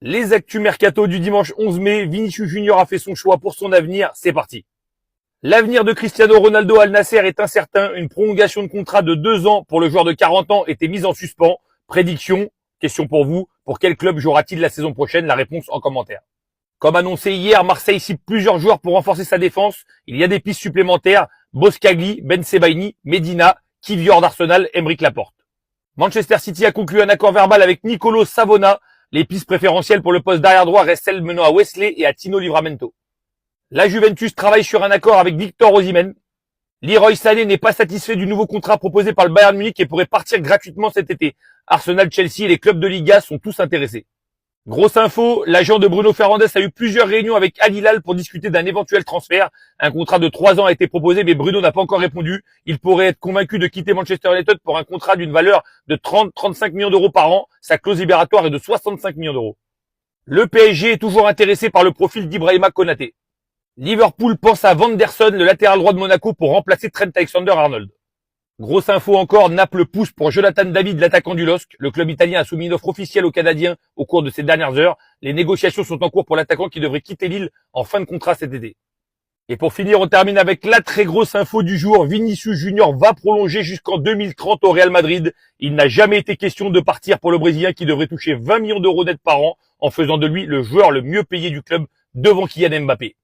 Les actus mercato du dimanche 11 mai, Vinicius Junior a fait son choix pour son avenir, c'est parti. L'avenir de Cristiano Ronaldo Al Nasser est incertain, une prolongation de contrat de 2 ans pour le joueur de 40 ans était mise en suspens. Prédiction, question pour vous, pour quel club jouera-t-il la saison prochaine? La réponse en commentaire. Comme annoncé hier, Marseille cible plusieurs joueurs pour renforcer sa défense. Il y a des pistes supplémentaires, Boskagli, Ben Sebaini, Medina, Kivior d'Arsenal, Aymeric Laporte. Manchester City a conclu un accord verbal avec Nicolo Savona. Les pistes préférentielles pour le poste d'arrière droit restent celles menant à Wesley et à Tino Livramento. La Juventus travaille sur un accord avec Victor Osimhen. Leroy Sané n'est pas satisfait du nouveau contrat proposé par le Bayern Munich et pourrait partir gratuitement cet été. Arsenal, Chelsea et les clubs de Liga sont tous intéressés. Grosse info, l'agent de Bruno Fernandes a eu plusieurs réunions avec Al Hilal pour discuter d'un éventuel transfert. Un contrat de 3 ans a été proposé, mais Bruno n'a pas encore répondu. Il pourrait être convaincu de quitter Manchester United pour un contrat d'une valeur de 30-35 millions d'euros par an. Sa clause libératoire est de 65 millions d'euros. Le PSG est toujours intéressé par le profil d'Ibrahima Konaté. Liverpool pense à Vanderson, le latéral droit de Monaco, pour remplacer Trent Alexander-Arnold. Grosse info encore, Naples pousse pour Jonathan David, l'attaquant du LOSC. Le club italien a soumis une offre officielle aux Canadiens au cours de ces dernières heures. Les négociations sont en cours pour l'attaquant qui devrait quitter Lille en fin de contrat cet été. Et pour finir, on termine avec la très grosse info du jour. Vinicius Junior va prolonger jusqu'en 2030 au Real Madrid. Il n'a jamais été question de partir pour le Brésilien qui devrait toucher 20 millions d'euros net par an en faisant de lui le joueur le mieux payé du club devant Kylian Mbappé.